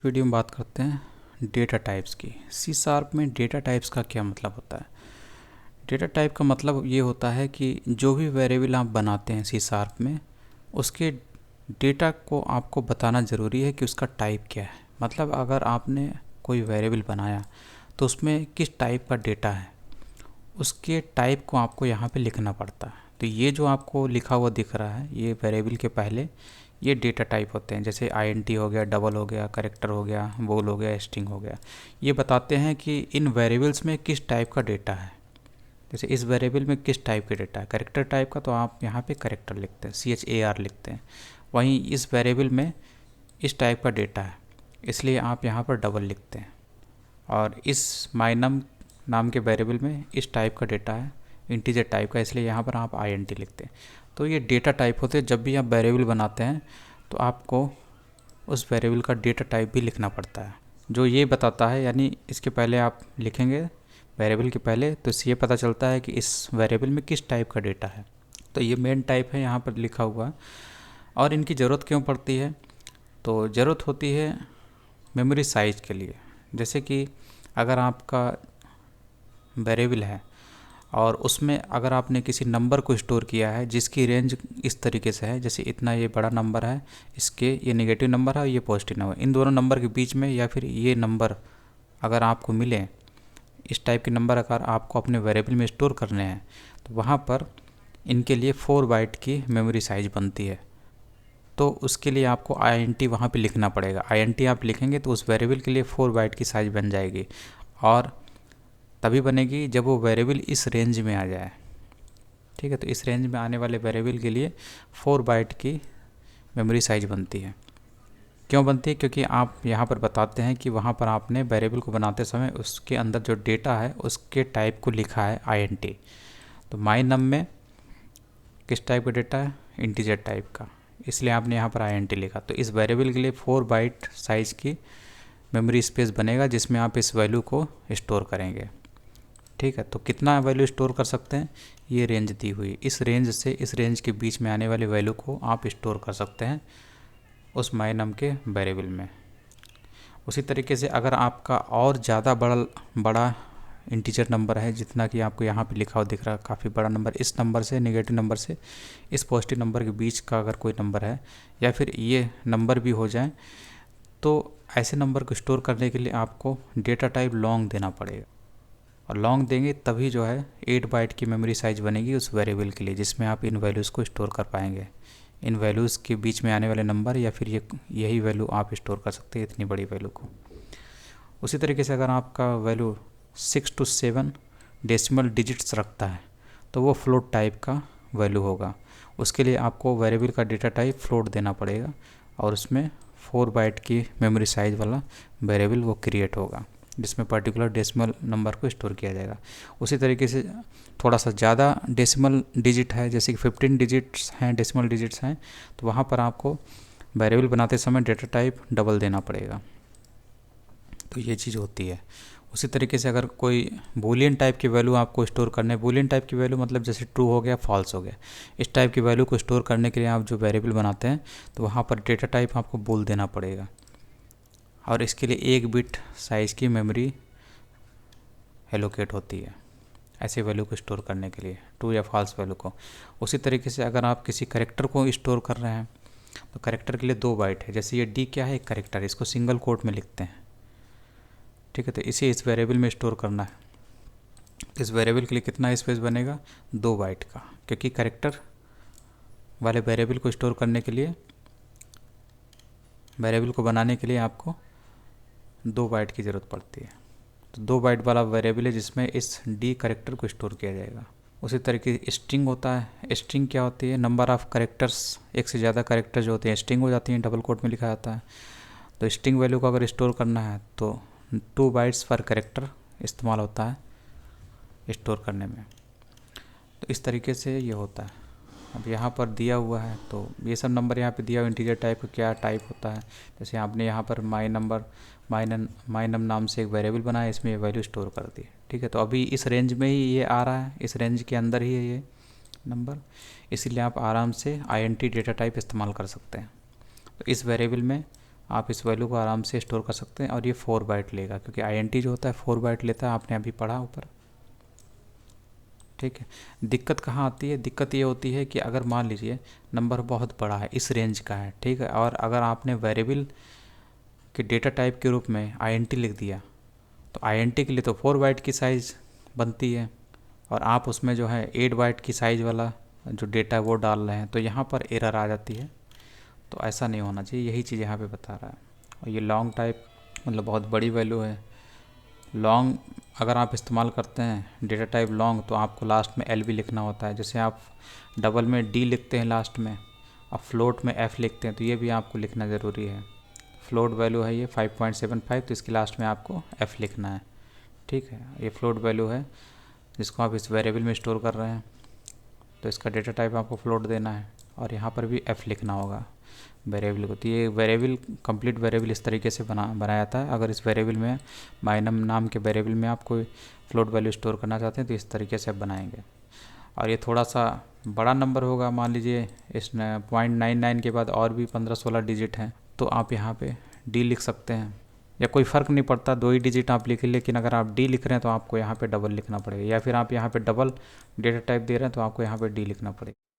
Video में बात करते हैं डेटा टाइप्स की। सी शार्प में डेटा टाइप्स का क्या मतलब होता है। डेटा टाइप का मतलब ये होता है कि जो भी वेरिएबल आप बनाते हैं सी शार्प में, उसके डेटा को आपको बताना ज़रूरी है कि उसका टाइप क्या है। मतलब अगर आपने कोई वेरिएबल बनाया तो उसमें किस टाइप का डेटा है, उसके टाइप को आपको यहाँ पे लिखना पड़ता है। तो ये जो आपको लिखा हुआ दिख रहा है, ये वेरिएबल के पहले ये डेटा टाइप होते हैं। जैसे आईएनटी हो गया, डबल हो गया, करेक्टर हो गया, बोल हो गया, स्ट्रिंग हो गया। ये बताते हैं कि इन वेरिएबल्स में किस टाइप का डेटा है। जैसे इस वेरिएबल में किस टाइप का डेटा है, करेक्टर टाइप का, तो आप यहाँ पे करेक्टर लिखते हैं, CHAR लिखते हैं। वहीं इस वेरिएबल में इस टाइप का डेटा है, इसलिए आप यहाँ पर डबल लिखते हैं। और इस माइनम नाम के वेरिएबल में इस टाइप का डेटा है, इंटीजर टाइप का, इसलिए यहाँ पर आप INT लिखते हैं। तो ये डेटा टाइप होते हैं। जब भी आप वेरिएबल बनाते हैं तो आपको उस वेरिएबल का डेटा टाइप भी लिखना पड़ता है, जो ये बताता है। यानी इसके पहले आप लिखेंगे वेरिएबल के पहले, तो इससे ये पता चलता है कि इस वेरिएबल में किस टाइप का डेटा है। तो ये मेन टाइप है यहाँ पर लिखा हुआ। और इनकी ज़रूरत क्यों पड़ती है, तो ज़रूरत होती है मेमोरी साइज के लिए। जैसे कि अगर आपका वेरिएबल है और उसमें अगर आपने किसी नंबर को स्टोर किया है जिसकी रेंज इस तरीके से है, जैसे इतना ये बड़ा नंबर है, इसके ये नेगेटिव नंबर है और ये पॉजिटिव नंबर, इन दोनों नंबर के बीच में, या फिर ये नंबर अगर आपको मिले, इस टाइप के नंबर अगर आपको अपने वेरिएबल में स्टोर करने हैं, तो वहाँ पर इनके लिए 4 बाइट की मेमोरी साइज बनती है। तो उसके लिए आपको INT वहाँ पे लिखना पड़ेगा। INT आप लिखेंगे तो उस वेरिएबल के लिए 4 बाइट की साइज बन जाएगी, और तभी बनेगी जब वो वेरिएबल इस रेंज में आ जाए। ठीक है, तो इस रेंज में आने वाले वेरिएबल के लिए 4 बाइट की मेमोरी साइज बनती है। क्यों बनती है? क्योंकि आप यहाँ पर बताते हैं कि वहाँ पर आपने वेरिएबल को बनाते समय उसके अंदर जो डेटा है उसके टाइप को लिखा है INT। तो माई नम में किस टाइप का डेटा है, इंटीजर टाइप का, इसलिए आपने यहाँ पर INT लिखा। तो इस वेरिएबल के लिए 4 बाइट साइज़ की मेमोरी स्पेस बनेगा जिसमें आप इस वैल्यू को स्टोर करेंगे। ठीक है, तो कितना वैल्यू स्टोर कर सकते हैं, ये रेंज दी हुई, इस रेंज से इस रेंज के बीच में आने वाले वैल्यू को आप स्टोर कर सकते हैं उस माई नम के वेरिएबल में। उसी तरीके से अगर आपका और ज़्यादा बड़ा इंटीजर नंबर है, जितना कि आपको यहाँ पे लिखा हुआ दिख रहा है, काफ़ी बड़ा नंबर, इस नंबर से, नेगेटिव नंबर से इस पॉजिटिव नंबर के बीच का अगर कोई नंबर है, या फिर ये नंबर भी हो जाए, तो ऐसे नंबर को स्टोर करने के लिए आपको डेटा टाइप लॉन्ग देना पड़ेगा। और लॉन्ग देंगे तभी जो है 8 बाइट की मेमोरी साइज बनेगी उस वेरिएबल के लिए, जिसमें आप इन वैल्यूज़ को स्टोर कर पाएंगे। इन वैल्यूज़ के बीच में आने वाले नंबर, या फिर यही वैल्यू आप स्टोर कर सकते हैं, इतनी बड़ी वैल्यू को। उसी तरीके से अगर आपका वैल्यू 6 to 7 डेसिमल डिजिट्स रखता है, तो वो फ्लोट टाइप का वैल्यू होगा। उसके लिए आपको वेरिएबल का डेटा टाइप फ्लोट देना पड़ेगा, और उसमें 4 बाइट की मेमोरी साइज वाला वेरिएबल वो क्रिएट होगा, जिसमें पर्टिकुलर डेसिमल नंबर को स्टोर किया जाएगा। उसी तरीके से थोड़ा सा ज़्यादा डेसिमल डिजिट है, जैसे कि 15 डिजिट्स हैं, डेसिमल डिजिट्स हैं, तो वहाँ पर आपको वेरिएबल बनाते समय डेटा टाइप डबल देना पड़ेगा। तो ये चीज़ होती है। उसी तरीके से अगर कोई बूलियन टाइप की वैल्यू आपको स्टोर करने, बूलियन टाइप की वैल्यू मतलब जैसे ट्रू हो गया, फॉल्स हो गया, इस टाइप की वैल्यू को स्टोर करने के लिए आप जो वेरिएबल बनाते हैं, तो वहाँ पर डेटा टाइप आपको बोल देना पड़ेगा। और इसके लिए 1 बिट साइज़ की मेमोरी एलोकेट होती है ऐसे वैल्यू को स्टोर करने के लिए, ट्रू या फॉल्स वैल्यू को। उसी तरीके से अगर आप किसी करेक्टर को स्टोर कर रहे हैं, तो करेक्टर के लिए 2 बाइट है। जैसे ये D क्या है, एक करेक्टर, इसको सिंगल कोट में लिखते हैं। ठीक है, तो इसे इस वेरिएबल में स्टोर करना है। इस वेरिएबल के लिए कितना स्पेस बनेगा, 2 बाइट का, क्योंकि करेक्टर वाले वेरिएबल को स्टोर करने के लिए, वेरिएबल को बनाने के लिए आपको 2 बाइट की ज़रूरत पड़ती है। तो 2 बाइट वाला वेरिएबल है जिसमें इस D करेक्टर को स्टोर किया जाएगा। उसी तरीके से स्ट्रिंग होता है। स्ट्रिंग क्या होती है, नंबर ऑफ़ करेक्टर्स, एक से ज़्यादा करेक्टर जो होते हैं स्ट्रिंग हो जाती हैं, डबल कोट में लिखा जाता है। तो स्ट्रिंग वैल्यू को अगर स्टोर करना है तो 2 बाइट्स पर करेक्टर इस्तेमाल होता है स्टोर करने में। तो इस तरीके से ये होता है। अब यहाँ पर दिया हुआ है, तो ये सब नंबर यहाँ पे दिया हुआ, इंटीजर टाइप का क्या टाइप होता है। जैसे आपने यहाँ पर माई नम नाम से एक वेरिएबल बनाया, इसमें ये वैल्यू स्टोर कर दी। ठीक है, तो अभी इस रेंज में ही ये आ रहा है, इस रेंज के अंदर ही है ये नंबर, इसीलिए आप आराम से INT डेटा टाइप इस्तेमाल कर सकते हैं। तो इस वेरिएबल में आप इस वैल्यू को आराम से स्टोर कर सकते हैं और ये 4 बाइट लेगा, क्योंकि INT जो होता है 4 बाइट लेता है, आपने अभी पढ़ा ऊपर। ठीक है। दिक्कत कहाँ आती है? दिक्कत ये होती है कि अगर मान लीजिए नंबर बहुत बड़ा है, इस रेंज का है, ठीक है, और अगर आपने वेरिएबल के डेटा टाइप के रूप में INT लिख दिया, तो INT के लिए तो 4 बाइट की साइज़ बनती है, और आप उसमें जो है 8 बाइट की साइज़ वाला जो डेटा है वो डाल रहे हैं, तो यहाँ पर एरर आ जाती है। तो ऐसा नहीं होना चाहिए, यही चीज़ यहाँ पे बता रहा है। और ये लॉन्ग टाइप मतलब बहुत बड़ी वैल्यू है। लॉन्ग अगर आप इस्तेमाल करते हैं डेटा टाइप लॉन्ग, तो आपको लास्ट में एल भी लिखना होता है। जैसे आप डबल में डी लिखते हैं लास्ट में, और फ्लोट में एफ़ लिखते हैं, तो ये भी आपको लिखना ज़रूरी है। फ्लोट वैल्यू है ये 5.75, तो इसके लास्ट में आपको एफ़ लिखना है। ठीक है, ये फ्लोट वैल्यू है जिसको आप इस वेरिएबल में स्टोर कर रहे हैं, तो इसका डेटा टाइप आपको फ्लोट देना है, और यहाँ पर भी एफ़ लिखना होगा वेरिएबल को। तो ये वेरिएबल कंप्लीट वेरिएबल इस तरीके से बनाया जाता है। अगर इस वेरिएबल में माइनम नाम के वेरिएबल में आप कोई फ्लोट वैल्यू स्टोर करना चाहते हैं तो इस तरीके से आप बनाएंगे। और ये थोड़ा सा बड़ा नंबर होगा, मान लीजिए इस 0.99 के बाद और भी 15-16 डिजिट हैं, तो आप यहाँ पे डी लिख सकते हैं, या कोई फ़र्क नहीं पड़ता, 2 ही डिजिट आप लिखें। लेकिन अगर आप डी लिख रहे हैं तो आपको यहाँ पे डबल लिखना पड़ेगा, या फिर आप यहाँ पे डबल डेटा टाइप दे रहे हैं तो आपको यहाँ पे डी लिखना पड़ेगा।